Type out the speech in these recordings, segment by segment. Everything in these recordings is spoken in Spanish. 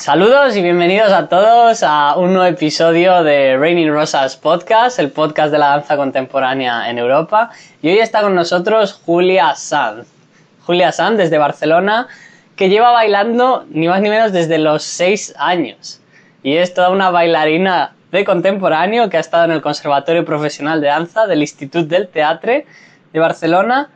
Saludos y bienvenidos a todos a un nuevo episodio de Raining Rosas Podcast, el podcast de la danza contemporánea en Europa. Y hoy está con nosotros Julia Sanz. Julia Sanz desde Barcelona, que lleva bailando ni más ni menos desde los 6 años. Y es toda una bailarina de contemporáneo que ha estado en el Conservatorio Profesional de Danza del Institut del Teatre de Barcelona.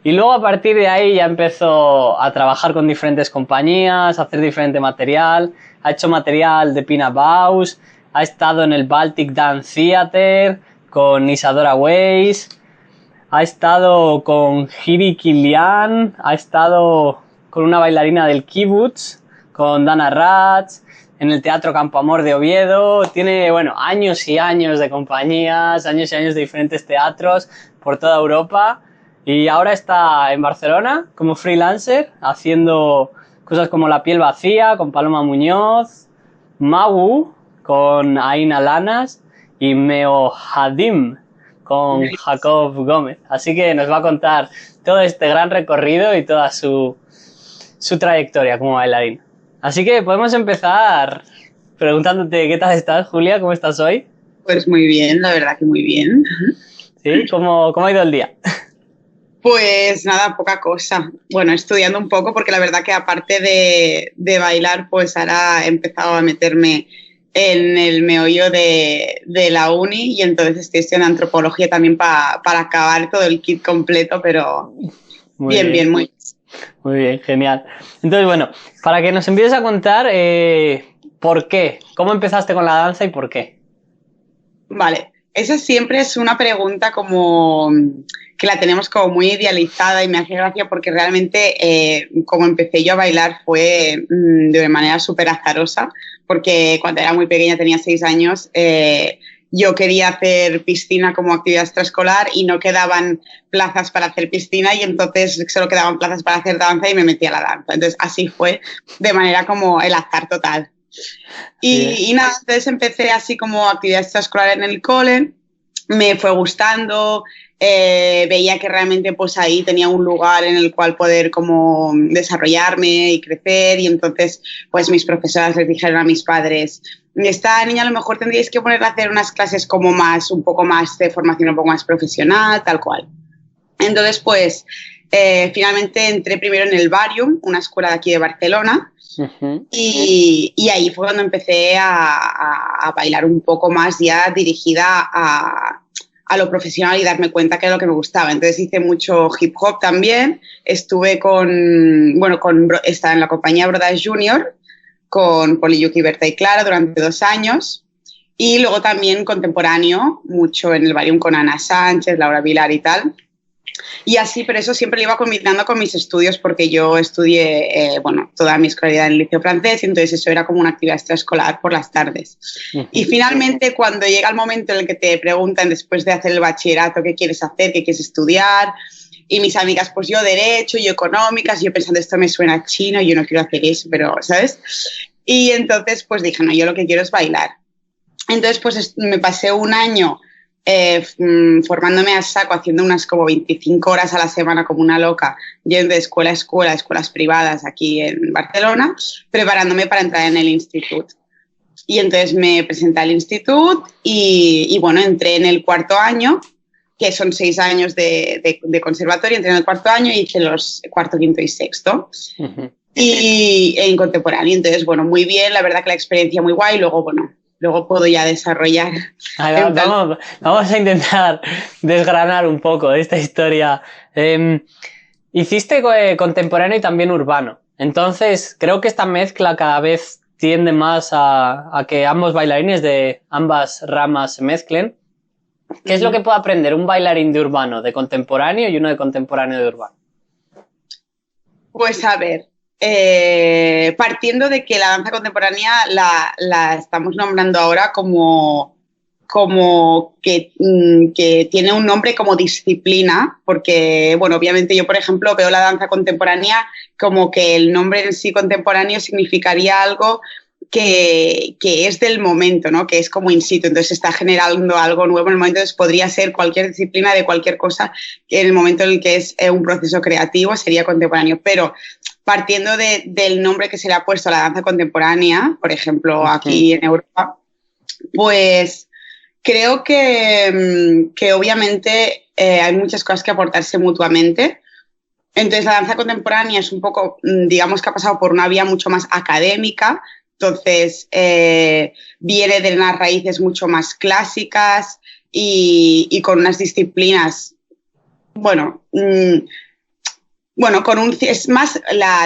Y luego a partir de ahí ya empezó a trabajar con diferentes compañías, a hacer diferente material. Ha hecho material de Pina Bausch, ha estado en el Baltic Dance Theater con Isadora Weiss, ha estado con Jiri Kilian, ha estado con una bailarina del Kibbutz, con Dana Ratz, en el Teatro Campo Amor de Oviedo. Tiene, años y años de compañías, años y años de diferentes teatros por toda Europa. Y ahora está en Barcelona como freelancer, haciendo cosas como La piel vacía con Paloma Muñoz, Mawu con Aina Lanas y Meohadim con Jacob Gómez. Así que nos va a contar todo este gran recorrido y toda su trayectoria como bailarina. Así que podemos empezar preguntándote qué tal estás, Julia, ¿cómo estás hoy? Pues muy bien, la verdad que muy bien. ¿Sí? ¿Cómo ha ido el día? Pues nada, poca cosa. Bueno, estudiando un poco porque la verdad que aparte de bailar, pues ahora he empezado a meterme en el meollo de la uni y entonces estoy estudiando antropología también para acabar todo el kit completo, pero muy bien. Muy bien, genial. Entonces, para que nos empieces a contar ¿por qué? ¿Cómo empezaste con la danza y por qué? Vale, esa siempre es una pregunta como que la tenemos como muy idealizada y me hace gracia porque realmente como empecé yo a bailar fue de una manera súper azarosa, porque cuando era muy pequeña, tenía 6 años, yo quería hacer piscina como actividad extraescolar y no quedaban plazas para hacer piscina y entonces solo quedaban plazas para hacer danza y me metí a la danza. Entonces así fue de manera como el azar total. Y nada, entonces empecé así como actividad extraescolar en el cole, me fue gustando, veía que realmente pues ahí tenía un lugar en el cual poder como desarrollarme y crecer y entonces pues mis profesoras les dijeron a mis padres, esta niña a lo mejor tendríais que ponerla a hacer unas clases como un poco más de formación un poco más profesional, tal cual. Entonces pues finalmente entré primero en el Varium, una escuela de aquí de Barcelona. Uh-huh. Y ahí fue cuando empecé a bailar un poco más ya dirigida a lo profesional y darme cuenta que era lo que me gustaba. Entonces hice mucho hip hop también. Estuve estaba en la compañía Brodas Junior con Poliyuki, Berta y Clara durante 2 años. Y luego también contemporáneo, mucho en el Varium con Ana Sánchez, Laura Vilar y tal. Y así, pero eso siempre lo iba combinando con mis estudios porque yo estudié, toda mi escolaridad en el liceo francés y entonces eso era como una actividad extraescolar por las tardes. Uh-huh. Y finalmente, cuando llega el momento en el que te preguntan después de hacer el bachillerato qué quieres hacer, qué quieres estudiar, y mis amigas, pues yo derecho, yo económicas, yo pensando esto me suena chino, yo no quiero hacer eso, pero, ¿sabes? Y entonces, pues dije, no, yo lo que quiero es bailar. Entonces, pues me pasé un año formándome a saco, haciendo unas como 25 horas a la semana como una loca, yendo de escuela a escuela, escuelas privadas aquí en Barcelona, preparándome para entrar en el instituto. Y entonces me presenté al instituto y entré en el 4º año, que son 6 años de conservatorio, entré en el 4º año y hice los 4º, 5º y 6º. Uh-huh. Y en contemporáneo, entonces, muy bien, la verdad que la experiencia muy guay, luego puedo ya desarrollar. Vamos a intentar desgranar un poco esta historia. Hiciste contemporáneo y también urbano. Entonces, creo que esta mezcla cada vez tiende más a que ambos bailarines de ambas ramas se mezclen. ¿Qué es lo que puede aprender un bailarín de urbano de contemporáneo y uno de contemporáneo de urbano? Pues a ver, partiendo de que la danza contemporánea la estamos nombrando ahora como que tiene un nombre como disciplina, porque, obviamente yo, por ejemplo, veo la danza contemporánea como que el nombre en sí contemporáneo significaría algo que es del momento, ¿no? Que es como in situ, entonces está generando algo nuevo en el momento, entonces podría ser cualquier disciplina de cualquier cosa que en el momento en el que es un proceso creativo sería contemporáneo, pero partiendo del nombre que se le ha puesto a la danza contemporánea, por ejemplo, aquí en Europa, pues creo que obviamente hay muchas cosas que aportarse mutuamente. Entonces la danza contemporánea es un poco, digamos que ha pasado por una vía mucho más académica, entonces viene de unas raíces mucho más clásicas y con unas disciplinas, bueno, es más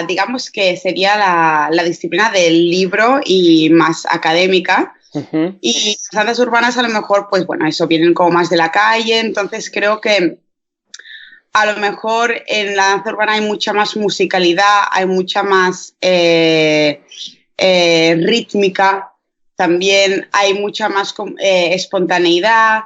digamos que sería la disciplina del libro y más académica. Uh-huh. Y las danzas urbanas a lo mejor, pues bueno, eso vienen como más de la calle, entonces creo que a lo mejor en la danza urbana hay mucha más musicalidad, hay mucha más rítmica, también hay mucha más espontaneidad.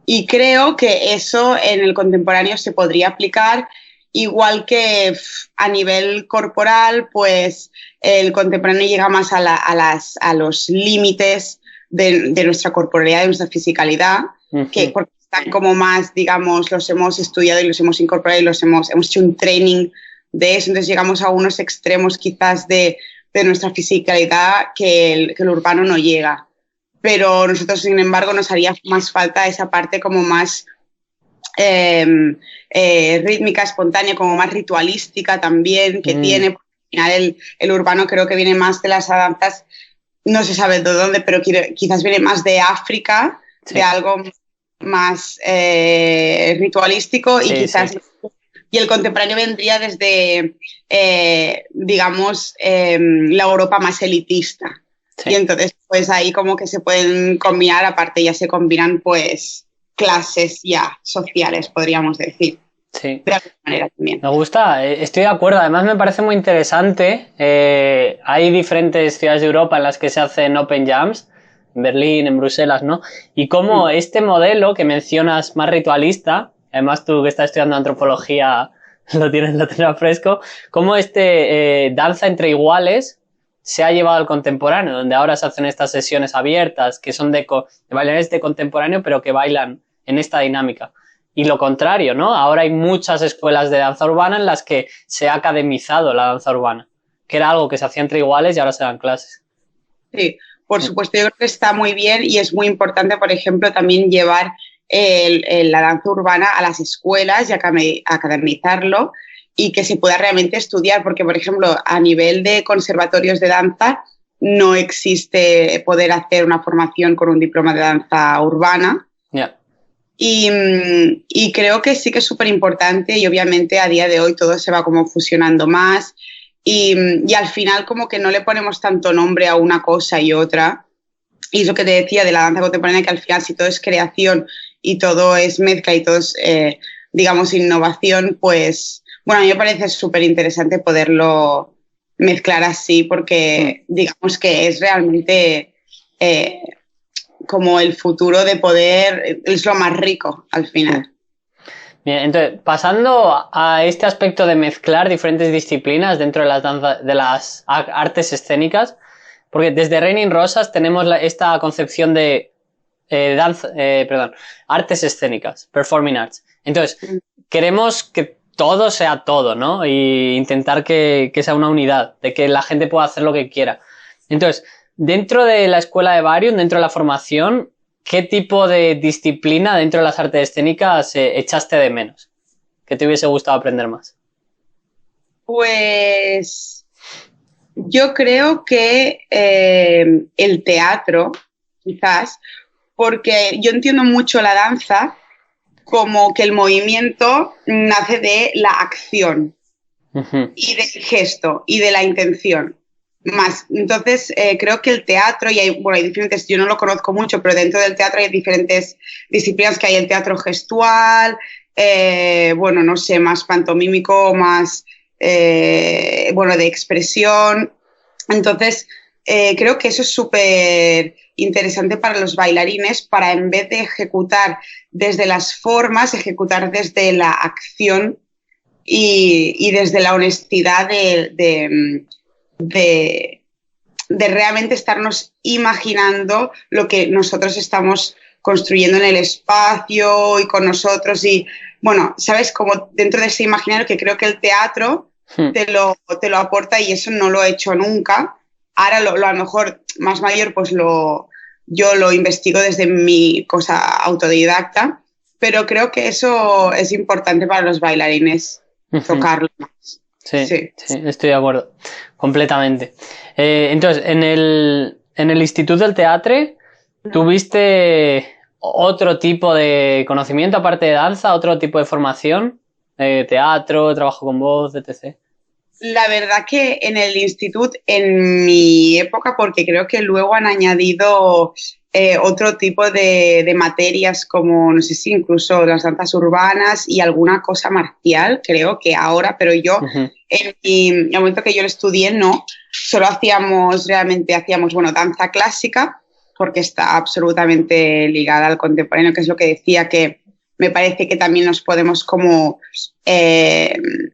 Y creo que eso en el contemporáneo se podría aplicar, igual que a nivel corporal, pues el contemporáneo llega más a los límites de nuestra corporalidad, de nuestra fisicalidad, Uh-huh. que porque están como más, digamos, los hemos estudiado y los hemos incorporado y hemos hecho un training de eso, entonces llegamos a unos extremos quizás de nuestra fisicalidad que el urbano no llega. Pero nosotros, sin embargo, nos haría más falta esa parte como más rítmica, espontánea, como más ritualística también, que tiene. Al final el urbano creo que viene más de las danzas, no se sabe de dónde, pero quizás viene más de África, sí, de algo más ritualístico, sí, y quizás... Sí. Y el contemporáneo vendría desde, digamos, la Europa más elitista. Sí. Y entonces, pues ahí como que se pueden combinar, aparte ya se combinan pues clases ya sociales, podríamos decir. Sí. De alguna manera también. Me gusta, estoy de acuerdo. Además me parece muy interesante. Hay diferentes ciudades de Europa en las que se hacen Open Jams, en Berlín, en Bruselas, ¿no? Y cómo este modelo que mencionas más ritualista, además tú que estás estudiando antropología lo tienes fresco, cómo danza entre iguales se ha llevado al contemporáneo, donde ahora se hacen estas sesiones abiertas que son de bailarines de contemporáneo, pero que bailan en esta dinámica. Y lo contrario, ¿no? Ahora hay muchas escuelas de danza urbana en las que se ha academizado la danza urbana, que era algo que se hacía entre iguales y ahora se dan clases. Sí, por supuesto, yo creo que está muy bien y es muy importante, por ejemplo, también llevar la danza urbana a las escuelas y academizarlo y que se pueda realmente estudiar, porque, por ejemplo, a nivel de conservatorios de danza no existe poder hacer una formación con un diploma de danza urbana. Yeah. Y creo que sí que es súper importante y obviamente a día de hoy todo se va como fusionando más y al final como que no le ponemos tanto nombre a una cosa y otra. Y eso que te decía de la danza contemporánea, que al final si todo es creación y todo es mezcla y todo es, digamos, innovación, pues... Bueno, a mí me parece súper interesante poderlo mezclar así porque digamos que es realmente como el futuro de poder, es lo más rico al final. Bien, entonces, pasando a este aspecto de mezclar diferentes disciplinas dentro de las artes escénicas, porque desde Raining Rosas tenemos esta concepción de artes escénicas, performing arts. Entonces, queremos que todo sea todo, ¿no? Y intentar que sea una unidad, de que la gente pueda hacer lo que quiera. Entonces, dentro de la escuela de Varium, dentro de la formación, ¿qué tipo de disciplina dentro de las artes escénicas echaste de menos? ¿Qué te hubiese gustado aprender más? Pues yo creo que el teatro, quizás, porque yo entiendo mucho la danza como que el movimiento nace de la acción y del gesto y de la intención más. Entonces, creo que el teatro, y hay diferentes, yo no lo conozco mucho, pero dentro del teatro hay diferentes disciplinas, que hay el teatro gestual, no sé, más pantomímico, más, de expresión. Entonces, creo que eso es súper interesante para los bailarines, para en vez de ejecutar desde las formas, ejecutar desde la acción y desde la honestidad de realmente estarnos imaginando lo que nosotros estamos construyendo en el espacio y con nosotros y, bueno, ¿sabes? Como dentro de ese imaginario que creo que el teatro te lo aporta y eso no lo he hecho nunca. Ahora a lo mejor más mayor pues yo lo investigo desde mi cosa autodidacta, pero creo que eso es importante para los bailarines, tocarlo más. Sí, estoy de acuerdo, completamente. Entonces, en el Instituto del Teatro, ¿tuviste otro tipo de conocimiento aparte de danza, otro tipo de formación? Teatro, trabajo con voz, etc. La verdad que en el instituto, en mi época, porque creo que luego han añadido otro tipo de materias como, no sé si incluso las danzas urbanas y alguna cosa marcial, creo que ahora, pero yo, en el momento que yo lo estudié, no, solo hacíamos, bueno, danza clásica, porque está absolutamente ligada al contemporáneo, que es lo que decía que me parece que también nos podemos como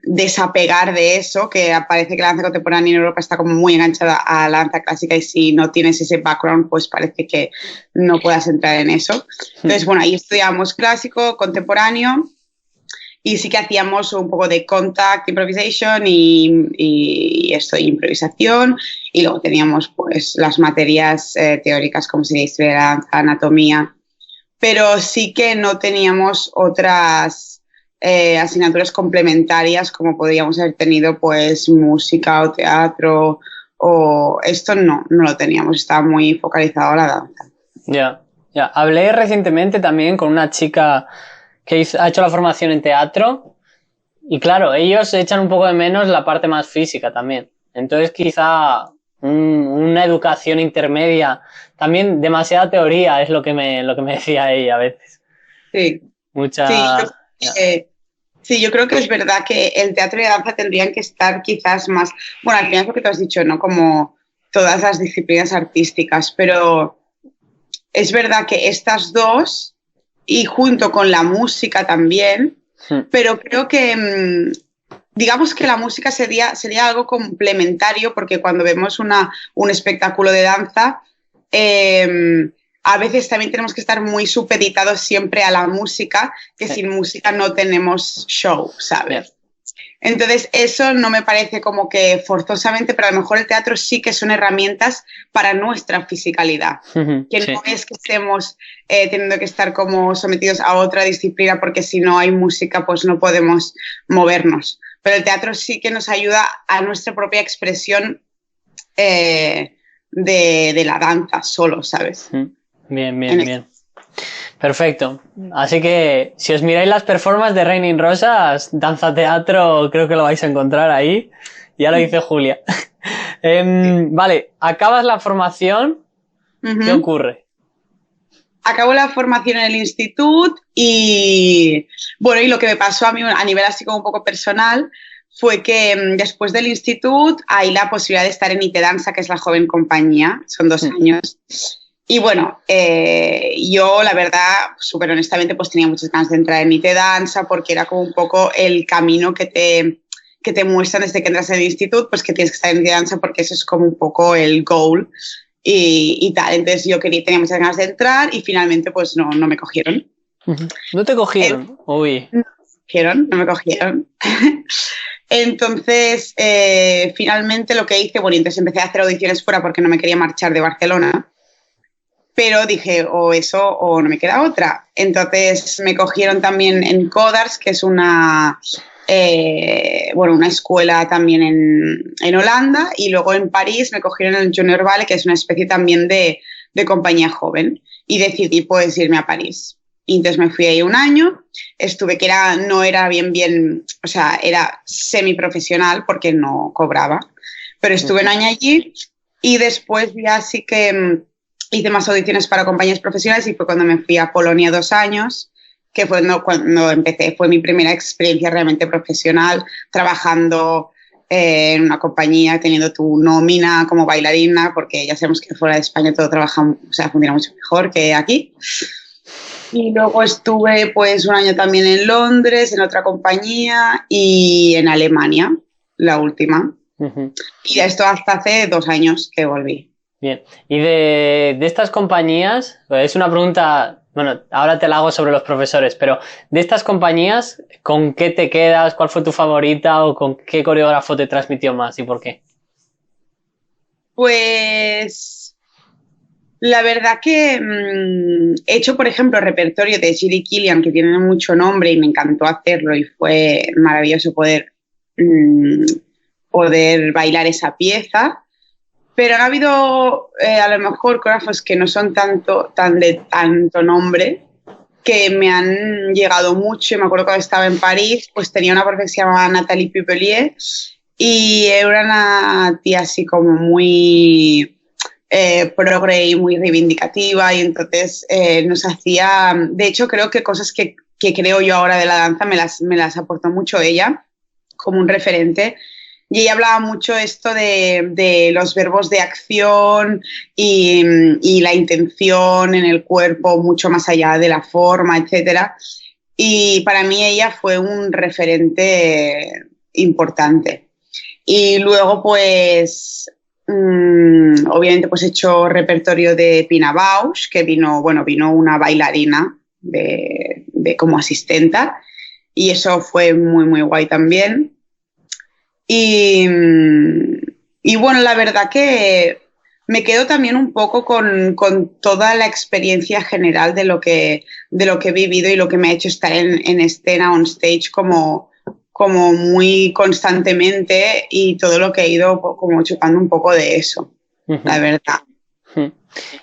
desapegar de eso, que parece que la danza contemporánea en Europa está como muy enganchada a la danza clásica y si no tienes ese background, pues parece que no puedas entrar en eso. Entonces, bueno, ahí estudiábamos clásico, contemporáneo y sí que hacíamos un poco de contact improvisation y improvisación y luego teníamos pues las materias teóricas como sería historia de la danza, anatomía, pero sí que no teníamos otras asignaturas complementarias como podríamos haber tenido pues música o teatro o esto no lo teníamos, estaba muy focalizado a la danza. Ya. Hablé recientemente también con una chica que ha hecho la formación en teatro y claro, ellos echan un poco de menos la parte más física también. Entonces quizá una educación intermedia, también demasiada teoría es lo que me decía ella a veces. Sí. Mucha... Sí, yo creo que es verdad que el teatro y la danza tendrían que estar quizás más, bueno, al final es lo que tú has dicho, ¿no? Como todas las disciplinas artísticas, pero es verdad que estas dos y junto con la música también, pero creo que digamos que la música sería algo complementario porque cuando vemos un espectáculo de danza, a veces también tenemos que estar muy supeditados siempre a la música, que sin música no tenemos show, ¿sabes? Entonces, eso no me parece como que forzosamente, pero a lo mejor el teatro sí que son herramientas para nuestra fisicalidad, que no es que estemos teniendo que estar como sometidos a otra disciplina porque si no hay música pues no podemos movernos. Pero el teatro sí que nos ayuda a nuestra propia expresión de la danza solo, ¿sabes? Bien. Perfecto. Así que si os miráis las performances de Raining Rosas, danza teatro, creo que lo vais a encontrar ahí. Ya lo dice Julia. Vale, acabas la formación. ¿Qué ocurre? Acabo la formación en el instituto y bueno, y lo que me pasó a mí a nivel así como un poco personal fue que después del instituto hay la posibilidad de estar en IT Danza, que es la joven compañía, son 2 años. Y bueno, yo la verdad, súper honestamente, pues tenía muchas ganas de entrar en IT Danza porque era como un poco el camino que te muestran desde que entras en el instituto, pues que tienes que estar en IT Danza porque eso es como un poco el goal y tal. Entonces yo tenía muchas ganas de entrar y finalmente pues no me cogieron. ¿No te cogieron? Uy. No me cogieron. Entonces, finalmente lo que hice, bueno, entonces empecé a hacer audiciones fuera porque no me quería marchar de Barcelona. Pero dije, o eso o no me queda otra. Entonces me cogieron también en Codars, que es una escuela también en Holanda, y luego en París me cogieron en el Junior Ballet, que es una especie también de compañía joven, y decidí pues irme a París. Y entonces me fui ahí 1 año, estuve que no era bien, o sea, era semiprofesional porque no cobraba, pero estuve 1 año allí y después ya sí que hice más audiciones para compañías profesionales y fue cuando me fui a Polonia 2 años, que fue cuando empecé, fue mi primera experiencia realmente profesional, trabajando en una compañía, teniendo tu nómina como bailarina, porque ya sabemos que fuera de España todo funciona mucho mejor que aquí. Y luego estuve pues 1 año también en Londres, en otra compañía y en Alemania, la última. Y esto hasta hace 2 años que volví. Bien. Y de estas compañías, es una pregunta Bueno, ahora te la hago sobre los profesores, pero de estas compañías, ¿con qué te quedas? ¿Cuál fue tu favorita o con qué coreógrafo te transmitió más y por qué? Pues la verdad que he hecho, por ejemplo, repertorio de Gilly Killian, que tiene mucho nombre y me encantó hacerlo y fue maravilloso mm, poder bailar esa pieza. Pero han habido a lo mejor coreógrafos que no son tan de tanto nombre, que me han llegado mucho. Y me acuerdo cuando estaba en París, pues tenía una profe que se llamaba Nathalie Pupelier y era una tía así como muy progre y muy reivindicativa, y entonces nos hacía, de hecho creo que cosas que creo yo ahora de la danza me las aportó mucho ella como un referente. Y ella hablaba mucho esto de los verbos de acción y la intención en el cuerpo, mucho más allá de la forma, etcétera. Y para mí ella fue un referente importante. Y luego, pues, obviamente, pues he hecho repertorio de Pina Bausch, que vino una bailarina como asistenta, y eso fue muy, muy guay también. Y, y bueno, la verdad que me quedo también un poco con toda la experiencia general de lo que he vivido y lo que me ha hecho estar en escena, on stage, como muy constantemente, y todo lo que he ido como chupando un poco de eso, la verdad.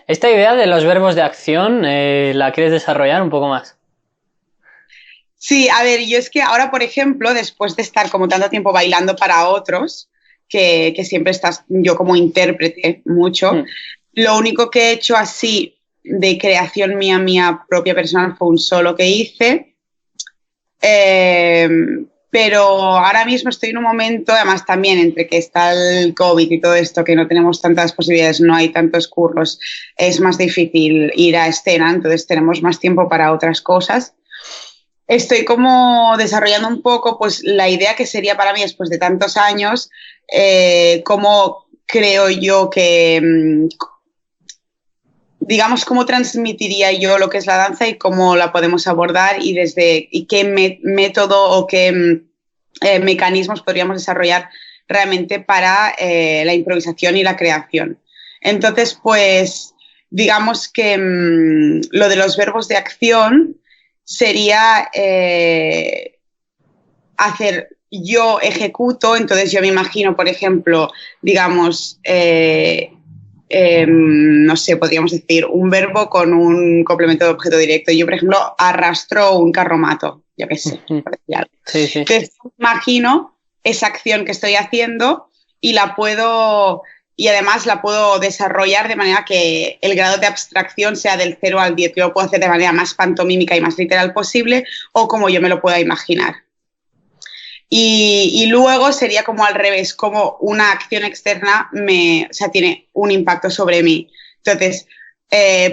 Esta idea de los verbos de acción, ¿la quieres desarrollar un poco más? Sí, a ver, yo es que ahora, por ejemplo, después de estar como tanto tiempo bailando para otros, que siempre estás yo como intérprete mucho, lo único que he hecho así de creación mía propia personal fue un solo que hice. Pero ahora mismo estoy en un momento, además también entre que está el COVID y todo esto, que no tenemos tantas posibilidades, no hay tantos curros, es más difícil ir a escena, entonces tenemos más tiempo para otras cosas. Estoy como desarrollando un poco pues la idea que sería para mí después de tantos años, cómo creo yo que, digamos, cómo transmitiría yo lo que es la danza y cómo la podemos abordar y qué método o qué mecanismos podríamos desarrollar realmente para la improvisación y la creación. Entonces, pues, digamos que lo de los verbos de acción sería hacer, yo ejecuto, entonces yo me imagino, por ejemplo, digamos, no sé, podríamos decir un verbo con un complemento de objeto directo. Yo, por ejemplo, arrastro un carromato, yo qué sé. Sí, sí. Entonces, imagino esa acción que estoy haciendo y y además la puedo desarrollar de manera que el grado de abstracción sea del 0 al 10. Yo lo puedo hacer de manera más pantomímica y más literal posible, o como yo me lo pueda imaginar. Y luego sería como al revés, como una acción externa tiene un impacto sobre mí. Entonces,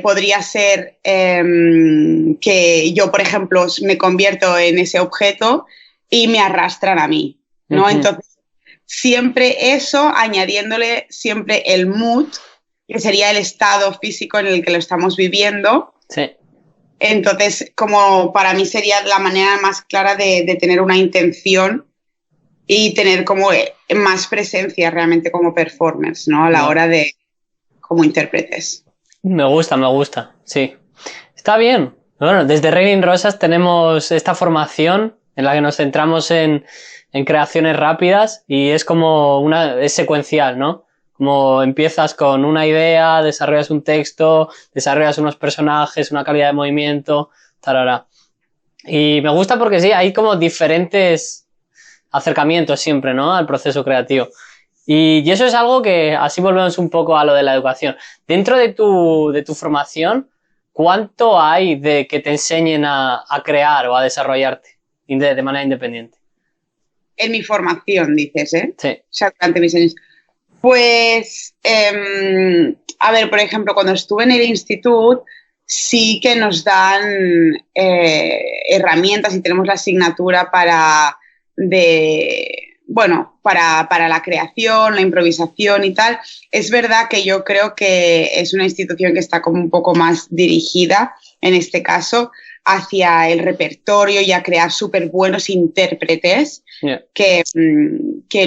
podría ser que yo, por ejemplo, me convierto en ese objeto y me arrastran a mí, ¿no? Entonces, siempre eso, añadiéndole siempre el mood, que sería el estado físico en el que lo estamos viviendo. Sí. Entonces, como para mí sería la manera más clara de tener una intención y tener como más presencia realmente como performers, ¿no? A la hora de como intérpretes. Me gusta, sí. Está bien. Bueno, desde Raining Rosas tenemos esta formación en la que nos centramos en creaciones rápidas y es como es secuencial, ¿no? Como empiezas con una idea, desarrollas un texto, desarrollas unos personajes, una calidad de movimiento, tarara. Y me gusta porque sí, hay como diferentes acercamientos siempre, ¿no? Al proceso creativo. Y eso es algo que, así volvemos un poco a lo de la educación. Dentro de tu formación, ¿cuánto hay de que te enseñen a crear o a desarrollarte de manera independiente? En mi formación, dices, ¿eh? Sí. O sea, durante mis años. Pues, a ver, por ejemplo, cuando estuve en el instituto, sí que nos dan herramientas y tenemos la asignatura bueno, para la creación, la improvisación y tal. Es verdad que yo creo que es una institución que está como un poco más dirigida, en este caso, hacia el repertorio y a crear súper buenos intérpretes que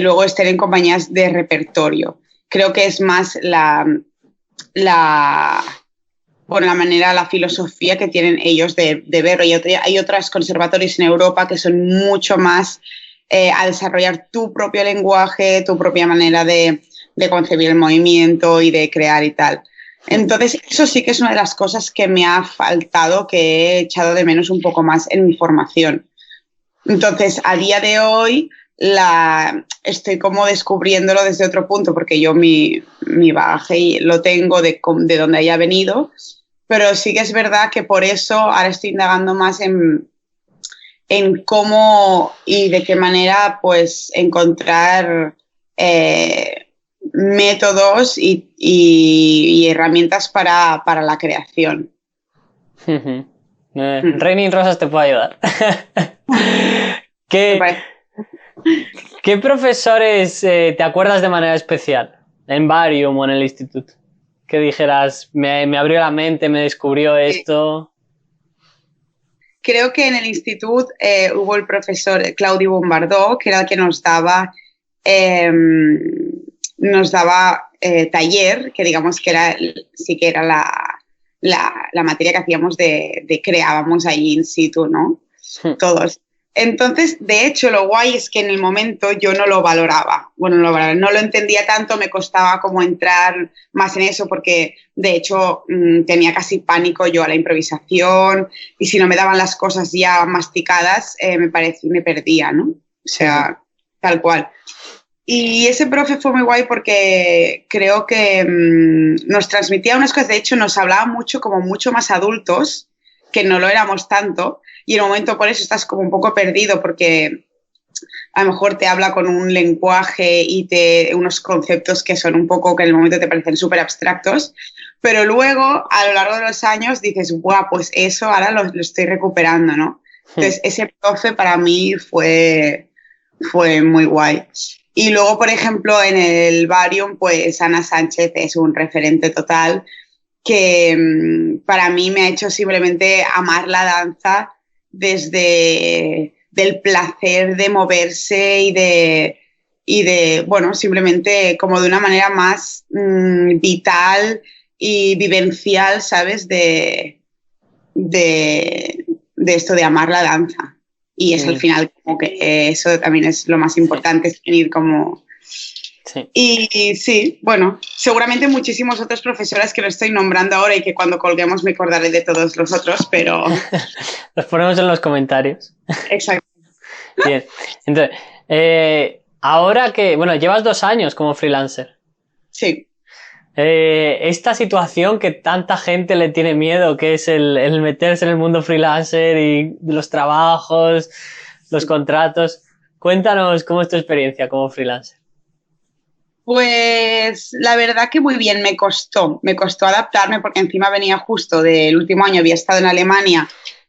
luego estén en compañías de repertorio. Creo que es más la manera, la filosofía que tienen ellos de verlo. Y hay otros conservatorios en Europa que son mucho más a desarrollar tu propio lenguaje, tu propia manera de concebir el movimiento y de crear y tal. Entonces, eso sí que es una de las cosas que me ha faltado, que he echado de menos un poco más en mi formación. Entonces, a día de hoy estoy como descubriéndolo desde otro punto, porque yo mi bagaje lo tengo de donde haya venido, pero sí que es verdad que por eso ahora estoy indagando más en cómo y de qué manera pues encontrar métodos y herramientas para la creación. Raining Rosas te puede ayudar. ¿Qué profesores te acuerdas de manera especial? En Varium o en el instituto. Que dijeras, me abrió la mente, me descubrió esto. Creo que en el instituto hubo el profesor Claudio Bombardó, que era el que nos daba taller, que digamos que sí que era la materia que hacíamos de creábamos ahí in situ, ¿no? Todos. Entonces, de hecho, lo guay es que en el momento yo no lo valoraba. Bueno, no lo entendía tanto, me costaba como entrar más en eso porque, de hecho, tenía casi pánico yo a la improvisación y si no me daban las cosas ya masticadas, me perdía, ¿no? O sea, tal cual. Y ese profe fue muy guay porque creo que nos transmitía unas cosas, de hecho, nos hablaba mucho como mucho más adultos, que no lo éramos tanto, y en un momento por eso estás como un poco perdido porque a lo mejor te habla con un lenguaje y unos conceptos que son un poco, que en el momento te parecen súper abstractos, pero luego a lo largo de los años dices, guau, pues eso ahora lo estoy recuperando, ¿no? Entonces ese profe para mí fue muy guay. Y luego, por ejemplo, en el Varium, pues Ana Sánchez es un referente total que para mí me ha hecho simplemente amar la danza desde del placer de moverse y de, bueno, simplemente como de una manera más vital y vivencial, ¿sabes? De esto de amar la danza. Y es al final como que eso también es lo más importante, es venir como... Sí. Y sí, bueno, seguramente muchísimos otros profesores que no estoy nombrando ahora y que cuando colguemos me acordaré de todos los otros, pero... Los ponemos en los comentarios. Exacto. Bien, entonces, ahora que, bueno, llevas 2 años como freelancer. Sí. Esta situación que tanta gente le tiene miedo, que es el meterse en el mundo freelancer y los trabajos, los contratos. Cuéntanos cómo es tu experiencia como freelancer. Pues la verdad que muy bien, me costó adaptarme porque encima venía justo del último año, había estado en Alemania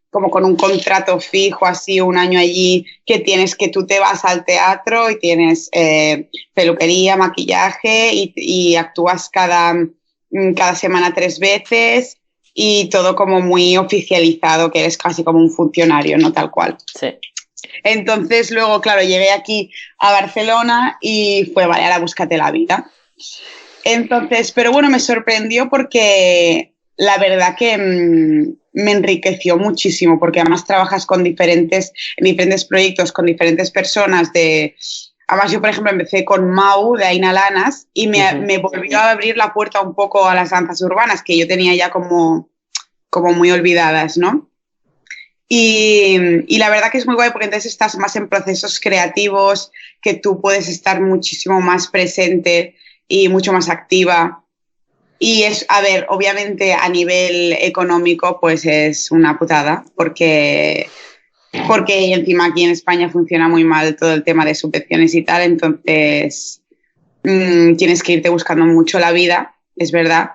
como con un contrato fijo, así un año allí, que tú te vas al teatro y tienes peluquería, maquillaje y actúas cada semana 3 veces y todo como muy oficializado, que eres casi como un funcionario, ¿no? Tal cual. Sí. Entonces luego, claro, llegué aquí a Barcelona y fue, vale, ahora búscate la vida. Entonces, pero bueno, me sorprendió porque la verdad que me enriqueció muchísimo porque además trabajas en diferentes proyectos con diferentes personas además yo por ejemplo empecé con Mau de Aina Lanas y me volvió a abrir la puerta un poco a las danzas urbanas que yo tenía ya como muy olvidadas, ¿no? Y la verdad que es muy guay porque entonces estás más en procesos creativos que tú puedes estar muchísimo más presente y mucho más activa. Y a ver, obviamente a nivel económico pues es una putada porque encima aquí en España funciona muy mal todo el tema de subvenciones y tal, entonces tienes que irte buscando mucho la vida, es verdad.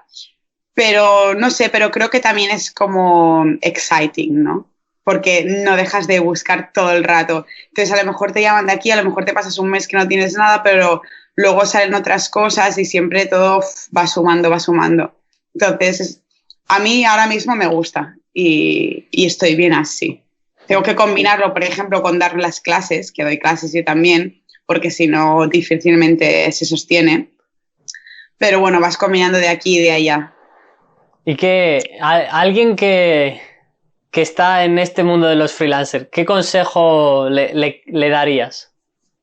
Pero no sé, pero creo que también es como exciting, ¿no? porque no dejas de buscar todo el rato. Entonces, a lo mejor te llaman de aquí, a lo mejor te pasas un mes que no tienes nada, pero luego salen otras cosas y siempre todo va sumando, va sumando. Entonces, a mí ahora mismo me gusta y estoy bien así. Tengo que combinarlo, por ejemplo, con dar las clases, que doy clases yo también, porque si no, difícilmente se sostiene. Pero bueno, vas combinando de aquí y de allá. Y que alguien que está en este mundo de los freelancers, ¿qué consejo le darías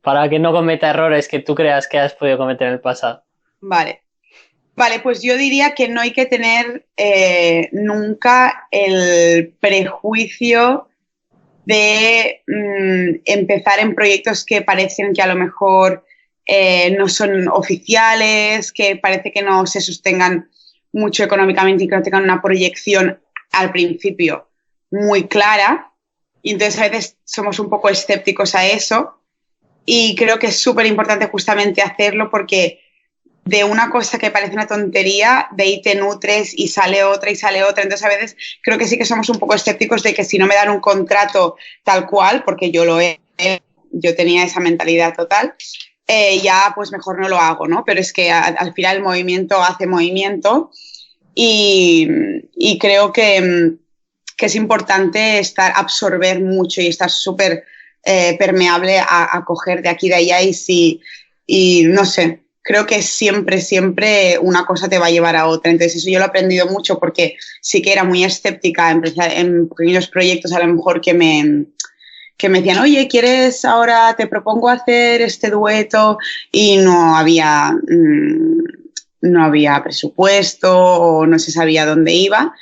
para que no cometa errores que tú creas que has podido cometer en el pasado? Vale. Vale, pues yo diría que no hay que tener nunca el prejuicio de empezar en proyectos que parecen que a lo mejor no son oficiales, que parece que no se sostengan mucho económicamente y que no tengan una proyección al principio muy clara. Y entonces a veces somos un poco escépticos a eso y creo que es súper importante justamente hacerlo porque de una cosa que parece una tontería, de ahí te nutres y sale otra y sale otra. Entonces, a veces creo que sí que somos un poco escépticos de que si no me dan un contrato tal cual, porque yo yo tenía esa mentalidad total, ya pues mejor no lo hago, ¿no? Pero es que al final el movimiento hace movimiento y creo que es importante absorber mucho y estar súper permeable a coger de aquí y de allá y no sé. Creo que siempre una cosa te va a llevar a otra. Entonces, eso yo lo he aprendido mucho porque sí que era muy escéptica en pequeños proyectos, a lo mejor que me decían, oye, ¿quieres ahora, te propongo hacer este dueto? Y no había presupuesto o no se sabía dónde iba.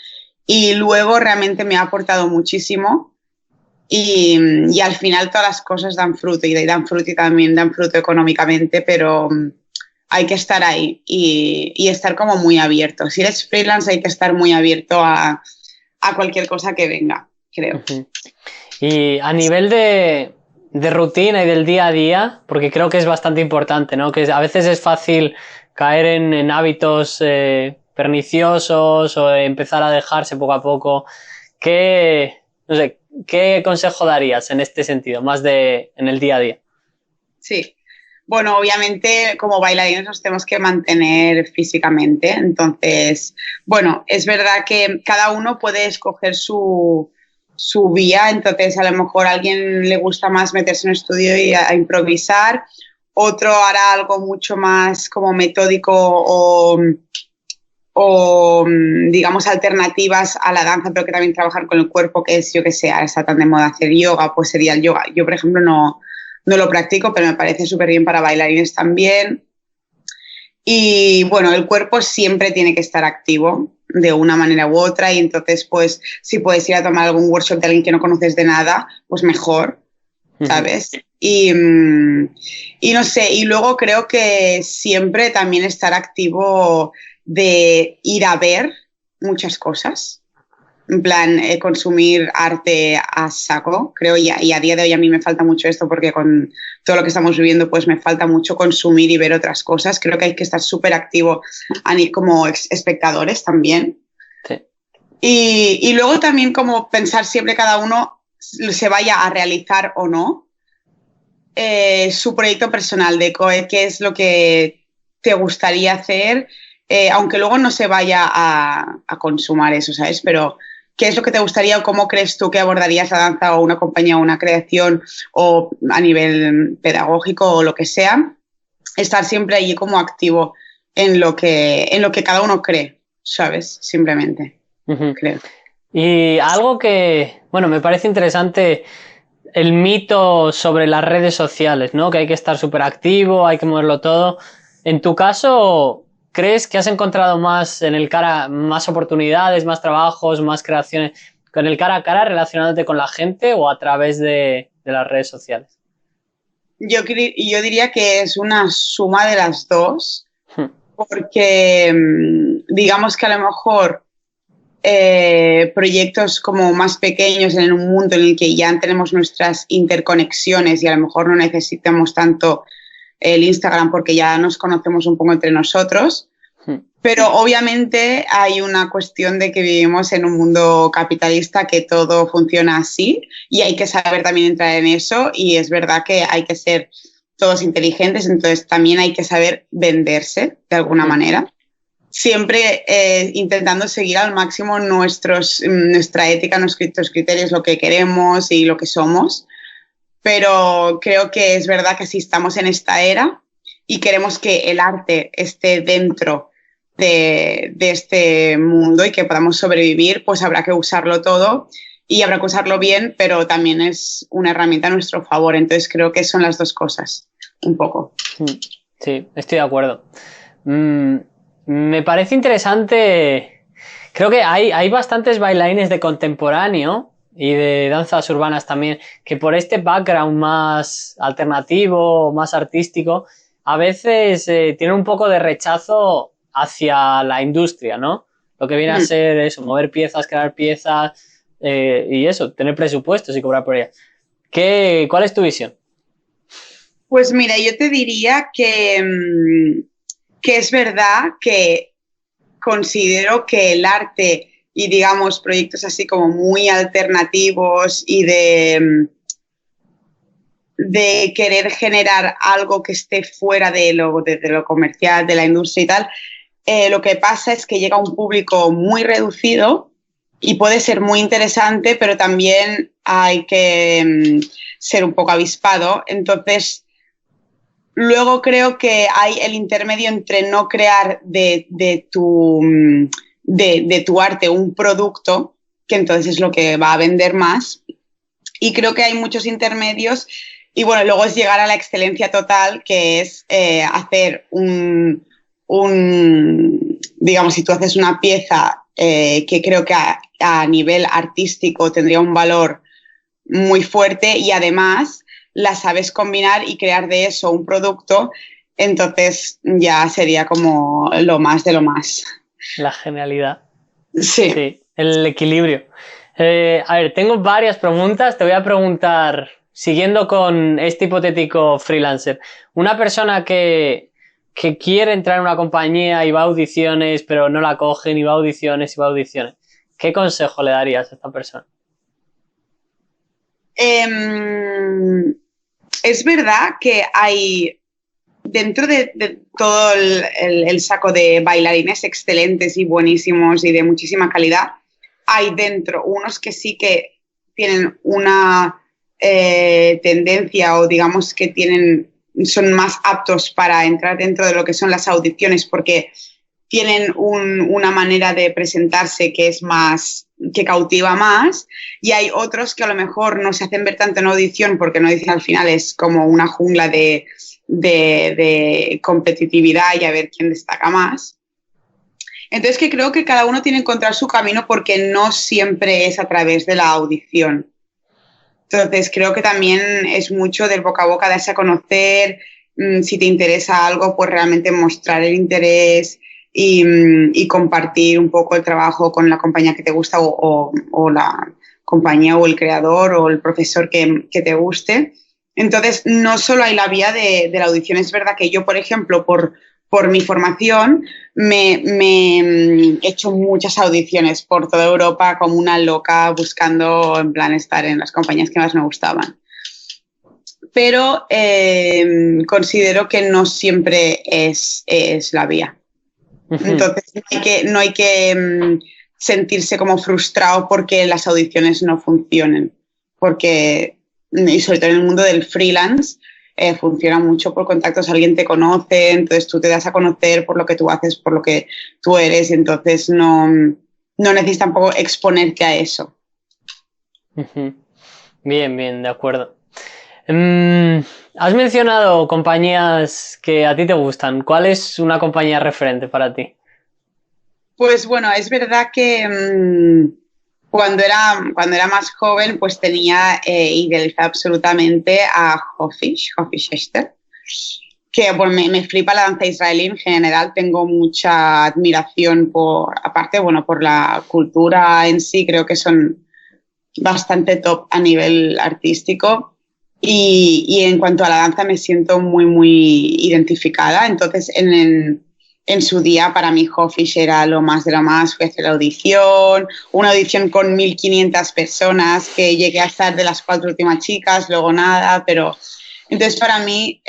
Y luego realmente me ha aportado muchísimo. Y al final todas las cosas dan fruto y también dan fruto económicamente, pero hay que estar ahí y estar como muy abierto. Si eres freelance hay que estar muy abierto a cualquier cosa que venga, creo. Uh-huh. Y a nivel de rutina y del día a día, porque creo que es bastante importante, ¿no? Que a veces es fácil caer en hábitos perniciosos o empezar a dejarse poco a poco. No sé, ¿qué consejo darías en este sentido, más en el día a día? Sí. Bueno, obviamente como bailarines nos tenemos que mantener físicamente, entonces, bueno, es verdad que cada uno puede escoger su vía, entonces a lo mejor a alguien le gusta más meterse en un estudio y a improvisar, otro hará algo mucho más como metódico o digamos alternativas a la danza, pero que también trabajar con el cuerpo, que es, yo que sé, ahora está tan de moda hacer yoga, pues sería el yoga. Yo, por ejemplo, no lo practico, pero me parece súper bien para bailarines también. Y bueno, el cuerpo siempre tiene que estar activo de una manera u otra y entonces pues si puedes ir a tomar algún workshop de alguien que no conoces de nada, pues mejor, ¿sabes? Y no sé, y luego creo que siempre también estar activo de ir a ver muchas cosas. En plan, consumir arte a saco, creo, y a día de hoy a mí me falta mucho esto porque con todo lo que estamos viviendo pues me falta mucho consumir y ver otras cosas. Creo que hay que estar súper activo como espectadores también. Sí. Y luego también como pensar siempre cada uno se vaya a realizar o no su proyecto personal de qué es lo que te gustaría hacer, aunque luego no se vaya a consumar eso, ¿sabes? Pero ¿qué es lo que te gustaría o cómo crees tú que abordarías la danza o una compañía o una creación o a nivel pedagógico o lo que sea? Estar siempre allí como activo en lo que cada uno cree, ¿sabes? Simplemente, creo. Y algo que, bueno, me parece interesante, el mito sobre las redes sociales, ¿no? Que hay que estar súper activo, hay que moverlo todo. En tu caso, ¿crees que has encontrado más más oportunidades, más trabajos, más creaciones con el cara a cara relacionándote con la gente o a través de las redes sociales? Yo diría que es una suma de las dos, porque digamos que a lo mejor proyectos como más pequeños en un mundo en el que ya tenemos nuestras interconexiones y a lo mejor no necesitamos tanto el Instagram porque ya nos conocemos un poco entre nosotros, Pero obviamente hay una cuestión de que vivimos en un mundo capitalista que todo funciona así y hay que saber también entrar en eso y es verdad que hay que ser todos inteligentes, entonces también hay que saber venderse de alguna manera. Siempre intentando seguir al máximo nuestra ética, nuestros criterios, lo que queremos y lo que somos. Pero creo que es verdad que si estamos en esta era y queremos que el arte esté dentro de este mundo y que podamos sobrevivir, pues habrá que usarlo todo y habrá que usarlo bien, pero también es una herramienta a nuestro favor. Entonces creo que son las dos cosas, un poco. Sí, estoy de acuerdo. Me parece interesante. Creo que hay bastantes bailarines de contemporáneo y de danzas urbanas también, que por este background más alternativo, más artístico, a veces tienen un poco de rechazo hacia la industria, ¿no? Lo que viene a ser eso, mover piezas, crear piezas y eso, tener presupuestos y cobrar por ellas. ¿Cuál es tu visión? Pues mira, yo te diría que es verdad que considero que el arte y digamos proyectos así como muy alternativos y de querer generar algo que esté fuera de lo comercial, de la industria y tal, lo que pasa es que llega a un público muy reducido y puede ser muy interesante, pero también hay que ser un poco avispado. Entonces, luego creo que hay el intermedio entre no crear de tu arte un producto, que entonces es lo que va a vender más. Y creo que hay muchos intermedios. Y bueno, luego es llegar a la excelencia total, que es hacer digamos, si tú haces una pieza que creo que a nivel artístico tendría un valor muy fuerte y además la sabes combinar y crear de eso un producto, entonces ya sería como lo más de lo más. La genialidad. Sí. Sí, el equilibrio. A ver, tengo varias preguntas. Te voy a preguntar, siguiendo con este hipotético freelancer, una persona que quiere entrar en una compañía y va a audiciones, pero no la cogen, y va a audiciones y va a audiciones. ¿Qué consejo le darías a esta persona? Es verdad que hay, dentro de todo el saco de bailarines excelentes y buenísimos y de muchísima calidad, hay dentro unos que sí que tienen una tendencia o digamos que son más aptos para entrar dentro de lo que son las audiciones porque tienen una manera de presentarse que es más, que cautiva más, y hay otros que a lo mejor no se hacen ver tanto en audición porque en audición al final es como una jungla de competitividad y a ver quién destaca más. Entonces que creo que cada uno tiene que encontrar su camino porque no siempre es a través de la audición. Entonces creo que también es mucho del boca a boca, darse a conocer, si te interesa algo, pues realmente mostrar el interés y compartir un poco el trabajo con la compañía que te gusta o la compañía o el creador o el profesor que te guste. Entonces, no solo hay la vía de la audición, es verdad que yo, por ejemplo, por mi formación, me he hecho muchas audiciones por toda Europa como una loca buscando en plan estar en las compañías que más me gustaban. Pero considero que no siempre es la vía. Entonces no hay que sentirse como frustrado porque las audiciones no funcionen. Porque, y sobre todo en el mundo del freelance, funciona mucho por contactos, alguien te conoce, entonces tú te das a conocer por lo que tú haces, por lo que tú eres, y entonces no necesitas tampoco exponerte a eso. Bien, bien, de acuerdo. Has mencionado compañías que a ti te gustan. ¿Cuál es una compañía referente para ti? Pues bueno, es verdad que cuando era más joven, pues tenía idealizado absolutamente a Hoffish Esther, que bueno, me flipa la danza israelí en general. Tengo mucha admiración aparte, bueno, por la cultura en sí, creo que son bastante top a nivel artístico. Y en cuanto a la danza me siento muy, muy identificada. Entonces, en en su día para mí Hawfish era lo más de lo más, fui a hacer la audición, una audición con 1.500 personas, que llegué a estar de las 4 últimas chicas, luego nada, pero entonces para mí,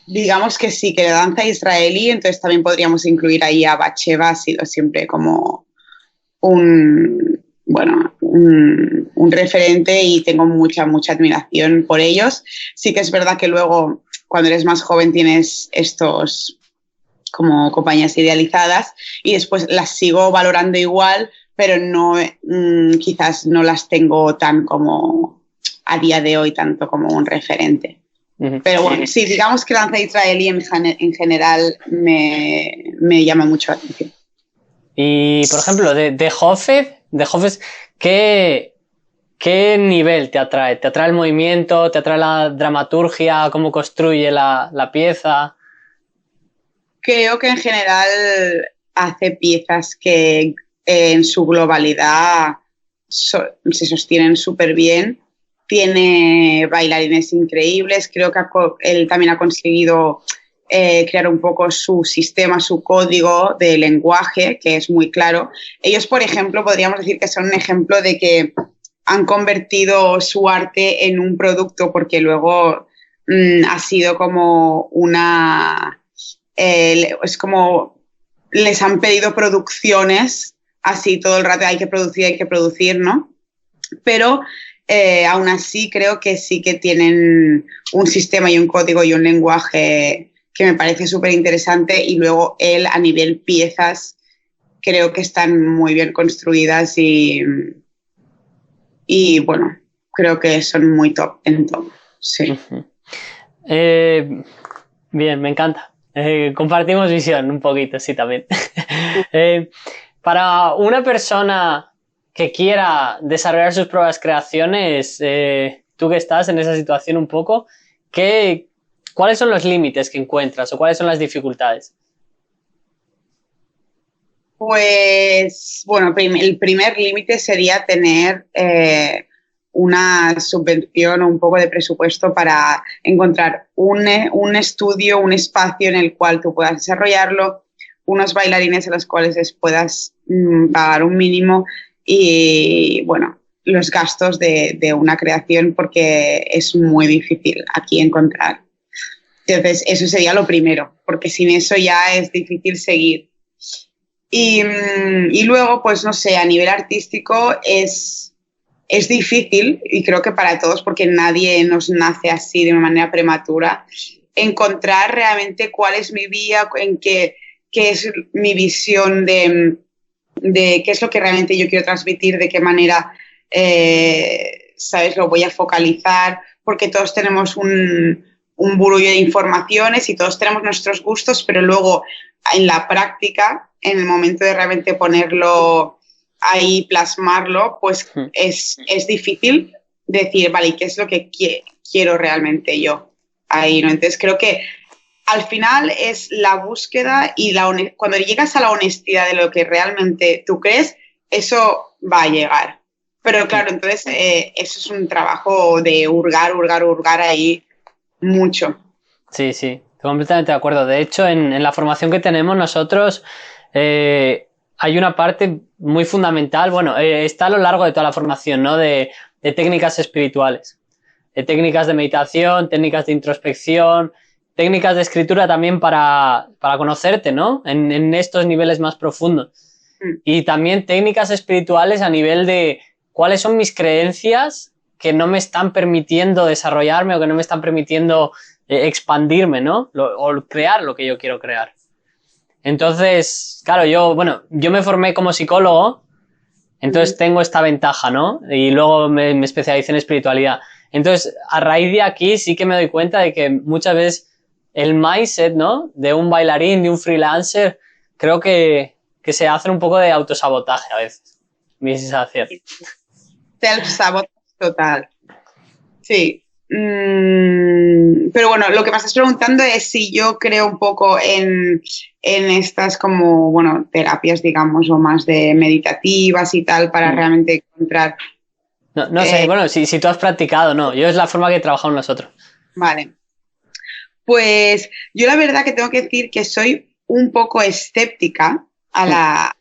digamos que sí, que la danza israelí, entonces también podríamos incluir ahí a Batsheva, ha sido siempre como un referente y tengo mucha admiración por ellos. Sí que es verdad que luego, cuando eres más joven, tienes estos como compañías idealizadas y después las sigo valorando igual, pero no, quizás no las tengo tan como a día de hoy, tanto como un referente. Pero bueno, sí, digamos que la danza israelí en general me llama mucho la atención. Y, por ejemplo, de Hofes, ¿qué nivel te atrae? ¿Te atrae el movimiento? ¿Te atrae la dramaturgia? ¿Cómo construye la pieza? Creo que en general hace piezas que en su globalidad se sostienen súper bien. Tiene bailarines increíbles. Creo que él también ha conseguido crear un poco su sistema, su código de lenguaje, que es muy claro. Ellos, por ejemplo, podríamos decir que son un ejemplo de que han convertido su arte en un producto, porque luego ha sido como es como les han pedido producciones, así todo el rato hay que producir, ¿no? Pero aún así creo que sí que tienen un sistema y un código y un lenguaje que me parece súper interesante, y luego él a nivel piezas creo que están muy bien construidas y bueno, creo que son muy top en todo. Sí. Bien, me encanta. Compartimos visión un poquito, sí, también. Para una persona que quiera desarrollar sus propias creaciones, tú que estás en esa situación un poco, ¿cuáles son los límites que encuentras o cuáles son las dificultades? Pues, bueno, el primer límite sería tener una subvención o un poco de presupuesto para encontrar un estudio, un espacio en el cual tú puedas desarrollarlo, unos bailarines a los cuales puedas pagar un mínimo y, bueno, los gastos de una creación, porque es muy difícil aquí encontrar. Entonces, eso sería lo primero, porque sin eso ya es difícil seguir. Y luego, pues no sé, a nivel artístico es difícil, y creo que para todos, porque nadie nos nace así de una manera prematura, encontrar realmente cuál es mi vía, qué es mi visión de qué es lo que realmente yo quiero transmitir, de qué manera, ¿sabes?, lo voy a focalizar, porque todos tenemos un burullo de informaciones y todos tenemos nuestros gustos, pero luego en la práctica, en el momento de realmente ponerlo ahí, plasmarlo, pues es difícil decir, vale, ¿y qué es lo que quiero realmente yo ahí, ¿no? Entonces creo que al final es la búsqueda y cuando llegas a la honestidad de lo que realmente tú crees, eso va a llegar. Pero claro, entonces eso es un trabajo de hurgar ahí mucho. Sí, sí, completamente de acuerdo. De hecho, en la formación que tenemos nosotros hay una parte muy fundamental, bueno, está a lo largo de toda la formación, ¿no? De técnicas espirituales, de técnicas de meditación, técnicas de introspección, técnicas de escritura también para conocerte, ¿no? En estos niveles más profundos. Y también técnicas espirituales a nivel de cuáles son mis creencias que no me están permitiendo desarrollarme o que no me están permitiendo expandirme, ¿no? O crear lo que yo quiero crear. Entonces, claro, yo me formé como psicólogo, entonces tengo esta ventaja, ¿no? Y luego me especialicé en espiritualidad. Entonces, a raíz de aquí sí que me doy cuenta de que muchas veces el mindset, ¿no?, de un bailarín, de un freelancer, creo que se hace un poco de autosabotaje a veces. Mi sensación. Self-sabotaje total. Sí. Pero bueno, lo que me estás preguntando es si yo creo un poco en estas como, bueno, terapias, digamos, o más de meditativas y tal, para realmente encontrar... No sé, bueno, si tú has practicado, no. Yo es la forma que trabajamos nosotros. Vale. Pues yo la verdad que tengo que decir que soy un poco escéptica a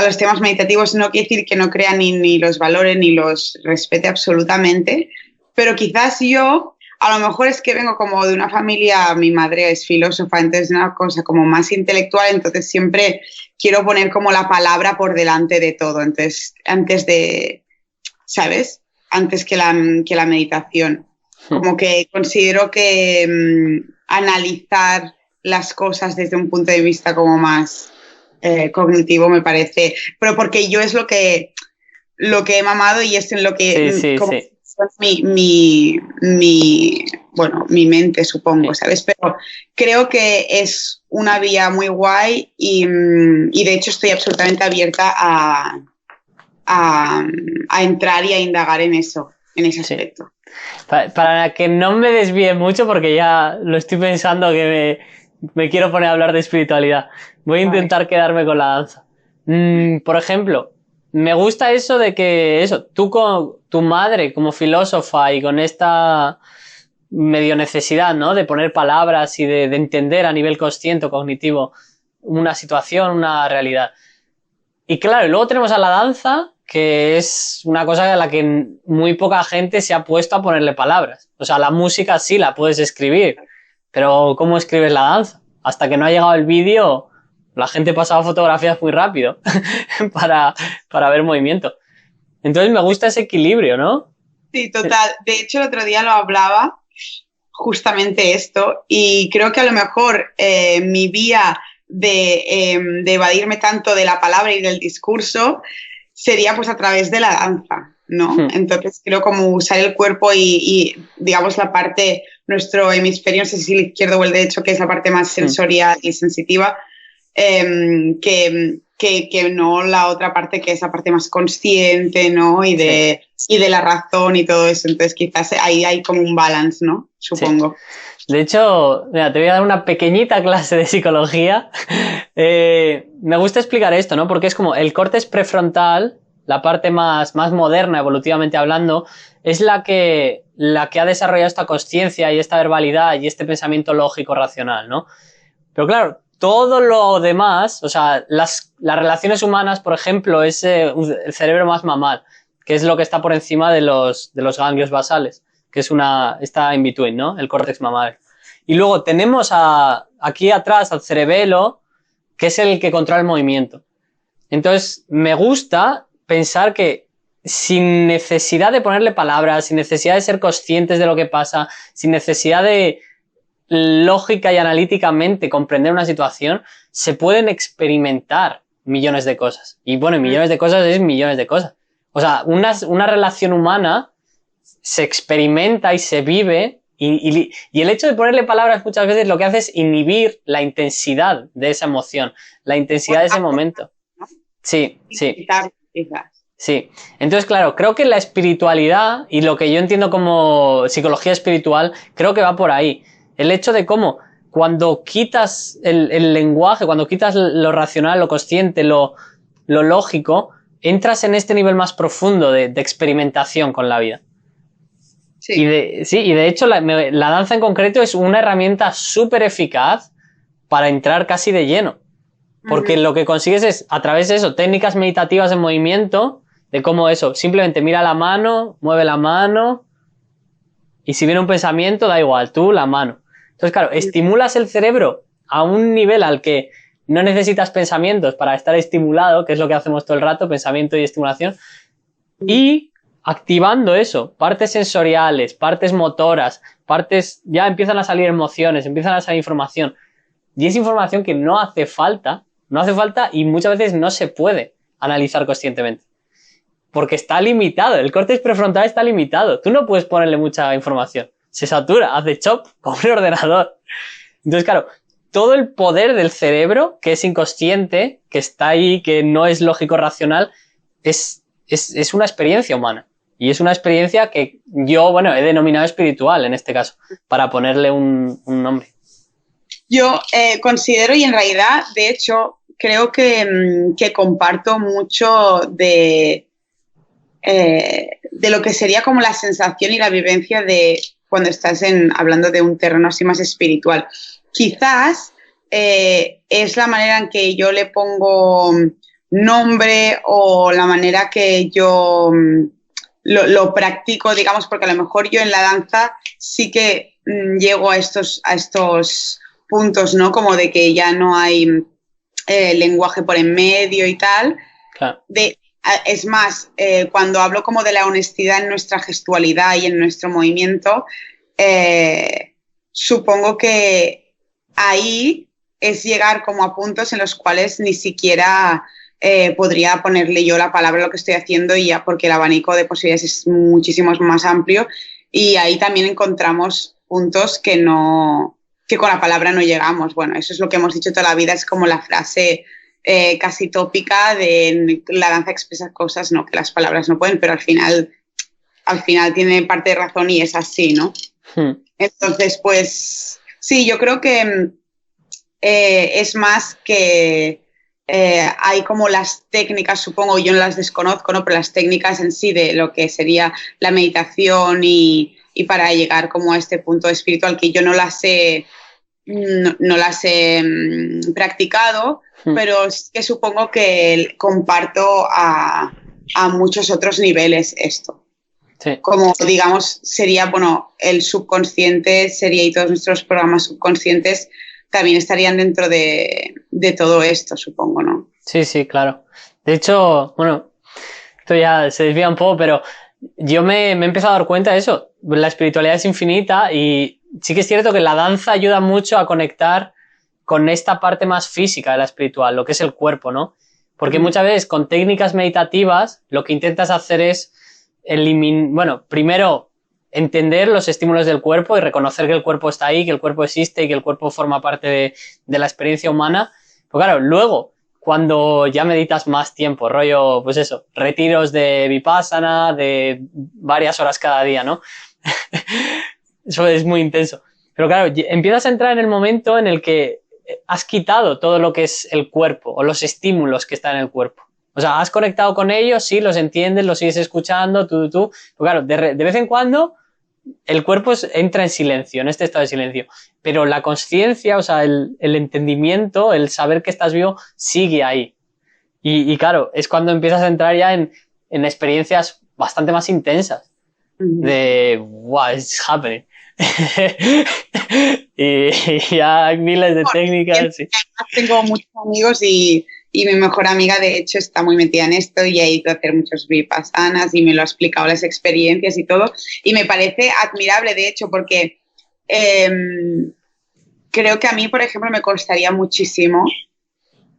los temas meditativos. No quiere decir que no crea ni los valore ni los respete absolutamente, pero quizás yo, a lo mejor es que vengo como de una familia, mi madre es filósofa, entonces es una cosa como más intelectual, entonces siempre quiero poner como la palabra por delante de todo, entonces antes de, ¿sabes? Antes que la meditación. Como que considero que analizar las cosas desde un punto de vista como más cognitivo me parece, pero porque yo es lo que he mamado y es en lo que Sí, como sí. bueno, mi mente, supongo, Sí. ¿sabes? Pero creo que es una vía muy guay y de hecho estoy absolutamente abierta a entrar y a indagar en eso, en ese Sí. aspecto. Para que no me desvíe mucho, porque ya lo estoy pensando que me quiero poner a hablar de espiritualidad. Voy a Vale. intentar quedarme con la danza. Por ejemplo, me gusta eso de que tú con tu madre como filósofa y con esta medio necesidad, ¿no? De poner palabras y de entender a nivel consciente o cognitivo una situación, una realidad. Y claro, y luego tenemos a la danza, que es una cosa a la que muy poca gente se ha puesto a ponerle palabras. O sea, la música sí la puedes escribir, pero ¿cómo escribes la danza? Hasta que no ha llegado el vídeo, la gente pasaba fotografías muy rápido para, para ver movimiento. Entonces me gusta ese equilibrio, ¿no? Sí, total. De hecho, el otro día lo hablaba justamente esto y creo que a lo mejor mi vía de evadirme tanto de la palabra y del discurso sería pues a través de la danza, ¿no? Entonces creo como usar el cuerpo digamos la parte, nuestro hemisferio, no sé si el izquierdo o el derecho, que es la parte más sensorial y sensitiva, que no la otra parte que es la parte más consciente, ¿no? Sí, Y de la razón y todo eso. Entonces quizás ahí hay como un balance, ¿no? sí. Supongo. De hecho, mira, te voy a dar una pequeñita clase de psicología. Me gusta explicar esto, ¿no? Porque es como el córtex prefrontal, la parte más moderna, evolutivamente hablando, es la que ha desarrollado esta consciencia y esta verbalidad y este pensamiento lógico racional, ¿no? Pero claro, todo lo demás, o sea, las relaciones humanas, por ejemplo, es el cerebro más mamal, que es lo que está por encima de los ganglios basales, que es está in between, ¿no? El córtex mamal. Y luego tenemos aquí atrás al cerebelo, que es el que controla el movimiento. Entonces, me gusta pensar que sin necesidad de ponerle palabras, sin necesidad de ser conscientes de lo que pasa, sin necesidad de lógica y analíticamente comprender una situación, se pueden experimentar millones de cosas. Y bueno, millones de cosas es millones de cosas. O sea, una relación humana se experimenta y se vive y el hecho de ponerle palabras muchas veces lo que hace es inhibir la intensidad de esa emoción, la intensidad de ese momento. Sí, sí. Sí. Entonces, claro, creo que la espiritualidad y lo que yo entiendo como psicología espiritual, creo que va por ahí. El hecho de cómo cuando quitas el lenguaje, cuando quitas lo racional, lo consciente, lo lógico, entras en este nivel más profundo de experimentación con la vida. Sí. Y de hecho la danza en concreto es una herramienta súper eficaz para entrar casi de lleno. Porque lo que consigues es, a través de eso, técnicas meditativas de movimiento, de cómo eso, simplemente mira la mano, mueve la mano, y si viene un pensamiento, da igual, tú la mano. Entonces, claro, estimulas el cerebro a un nivel al que no necesitas pensamientos para estar estimulado, que es lo que hacemos todo el rato, pensamiento y estimulación, y activando eso, partes sensoriales, partes motoras, ya empiezan a salir emociones, empiezan a salir información, y es información que no hace falta y muchas veces no se puede analizar conscientemente. Porque está limitado, el córtex prefrontal está limitado. Tú no puedes ponerle mucha información. Se satura, hace chop como un ordenador. Entonces, claro, todo el poder del cerebro, que es inconsciente, que está ahí, que no es lógico racional, es una experiencia humana. Y es una experiencia que yo, bueno, he denominado espiritual en este caso, para ponerle un nombre. Yo considero y en realidad, de hecho, creo que comparto mucho de lo que sería como la sensación y la vivencia de cuando estás hablando de un terreno así más espiritual. Quizás es la manera en que yo le pongo nombre o la manera que yo lo practico, digamos, porque a lo mejor yo en la danza sí que llego a estos puntos, ¿no? Como de que ya no hay lenguaje por en medio y tal. Claro. Es más, cuando hablo como de la honestidad en nuestra gestualidad y en nuestro movimiento, supongo que ahí es llegar como a puntos en los cuales ni siquiera podría ponerle yo la palabra a lo que estoy haciendo, y ya, porque el abanico de posibilidades es muchísimo más amplio, y ahí también encontramos puntos que con la palabra no llegamos. Bueno, eso es lo que hemos dicho toda la vida, es como la frase casi tópica de la danza expresa cosas, ¿no?, que las palabras no pueden, pero al final tiene parte de razón y es así, ¿no? Entonces, pues sí, yo creo que es más que hay como las técnicas, supongo, yo no las desconozco, ¿no?, pero las técnicas en sí de lo que sería la meditación y para llegar como a este punto espiritual, que yo no las he practicado, pero sí que supongo que comparto a muchos otros niveles esto. Sí. Como, digamos, sería, bueno, el subconsciente sería, y todos nuestros programas subconscientes también estarían dentro de todo esto, supongo, ¿no? Sí, sí, claro. De hecho, bueno, esto ya se desvía un poco, pero yo me he empezado a dar cuenta de eso. La espiritualidad es infinita y sí que es cierto que la danza ayuda mucho a conectar con esta parte más física de la espiritual, lo que es el cuerpo, ¿no? Porque muchas veces con técnicas meditativas lo que intentas hacer es primero entender los estímulos del cuerpo y reconocer que el cuerpo está ahí, que el cuerpo existe y que el cuerpo forma parte de la experiencia humana. Pero claro, luego, cuando ya meditas más tiempo, rollo, pues eso, retiros de Vipassana de varias horas cada día, ¿no? Eso es muy intenso. Pero claro, empiezas a entrar en el momento en el que has quitado todo lo que es el cuerpo o los estímulos que están en el cuerpo. O sea, has conectado con ellos, sí, los entiendes, los sigues escuchando, tú. Pero claro, de vez en cuando el cuerpo entra en silencio, en este estado de silencio. Pero la consciencia, o sea, el entendimiento, el saber que estás vivo, sigue ahí. Y claro, es cuando empiezas a entrar ya en experiencias bastante más intensas. De, wow, it's happening. y ya hay miles de técnicas. Sí. Tengo muchos amigos y mi mejor amiga, de hecho, está muy metida en esto y ha ido a hacer muchos vipassanas y me lo ha explicado, las experiencias y todo. Y me parece admirable, de hecho, porque creo que a mí, por ejemplo, me costaría muchísimo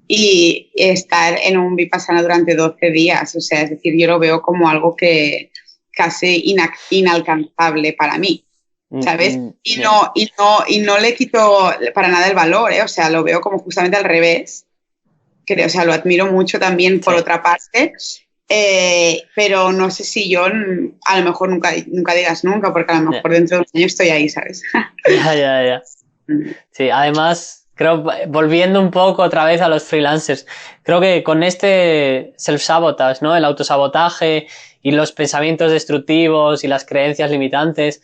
y estar en un vipassana durante 12 días. O sea, es decir, yo lo veo como algo que casi inalcanzable para mí, ¿sabes? Y no le quito para nada el valor, ¿eh? O sea, lo veo como justamente al revés. O sea, lo admiro mucho también por otra parte, pero no sé si yo, a lo mejor nunca digas nunca, porque a lo mejor dentro de un año estoy ahí, ¿sabes? Ya. Sí, además, creo, volviendo un poco otra vez a los freelancers, creo que con este self-sabotage, ¿no?, el autosabotaje y los pensamientos destructivos y las creencias limitantes,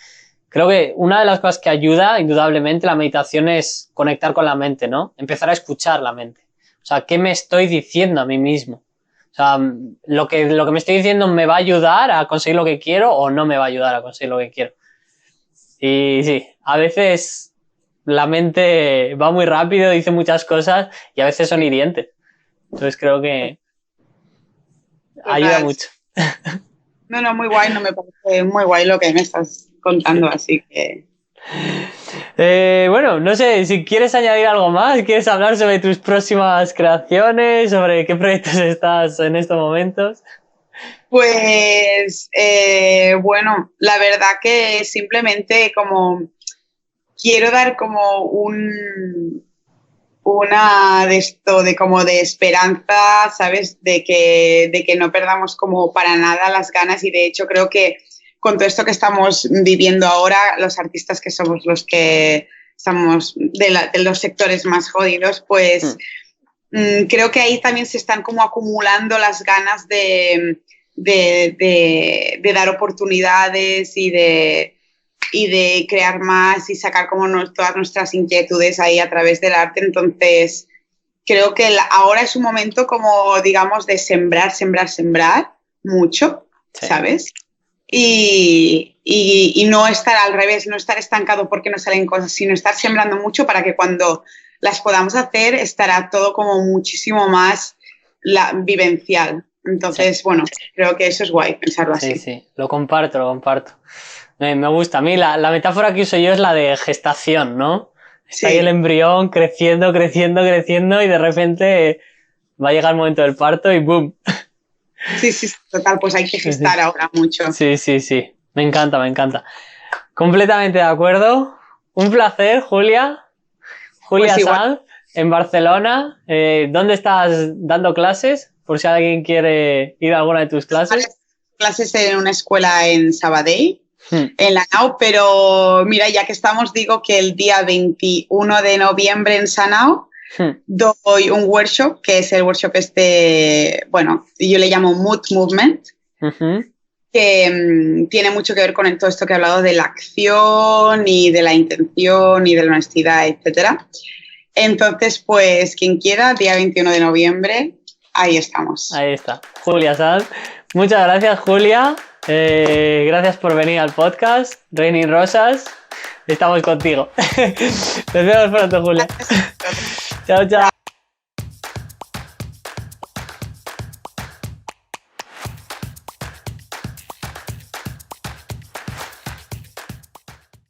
creo que una de las cosas que ayuda, indudablemente, la meditación es conectar con la mente, ¿no? Empezar a escuchar la mente. O sea, ¿qué me estoy diciendo a mí mismo? O sea, lo que me estoy diciendo me va a ayudar a conseguir lo que quiero o no me va a ayudar a conseguir lo que quiero. Y sí, a veces la mente va muy rápido, dice muchas cosas y a veces son hirientes. Entonces creo que ayuda mucho. No, muy guay, me parece muy guay lo que me estás contando, así que... Bueno, no sé, si quieres añadir algo más, ¿quieres hablar sobre tus próximas creaciones, sobre qué proyectos estás en estos momentos? Pues, bueno, la verdad que simplemente como quiero dar como una de esto, de como de esperanza, ¿sabes? De que no perdamos como para nada las ganas, y de hecho creo que con todo esto que estamos viviendo ahora, los artistas que somos los que estamos de los sectores más jodidos, pues creo que ahí también se están como acumulando las ganas de dar oportunidades y de y de crear más y sacar como todas nuestras inquietudes ahí a través del arte. Entonces, creo que ahora es un momento como, digamos, de sembrar mucho, Sí. ¿sabes? Y no estar al revés, no estar estancado porque no salen cosas, sino estar sembrando mucho para que cuando las podamos hacer estará todo como muchísimo más vivencial. Entonces, Sí. bueno, creo que eso es guay, pensarlo así. Sí, lo comparto. Me gusta. A mí la metáfora que uso yo es la de gestación, ¿no? Está ahí el Sí, embrión creciendo y de repente va a llegar el momento del parto y ¡boom! sí, total, pues hay que gestar ahora mucho. Sí. Me encanta. Completamente de acuerdo. Un placer, Julia. Julia Pues igual, Sanz, en Barcelona. ¿Dónde estás dando clases? Por si alguien quiere ir a alguna de tus clases. clases en una escuela en Sabadell, Hmm. en la Nau, pero mira, ya que estamos, digo que el día 21 de noviembre en Sanao doy un workshop, que es el workshop bueno, yo le llamo Mood Movement, Uh-huh. que tiene mucho que ver con todo esto que he hablado de la acción y de la intención y de la honestidad, etcétera. Entonces, pues, quien quiera, día 21 de noviembre, ahí estamos. Ahí está, Julia Sanz. Muchas gracias, Julia. Gracias por venir al podcast. Raining Rosas, estamos contigo. Nos vemos pronto, Julia. Chao.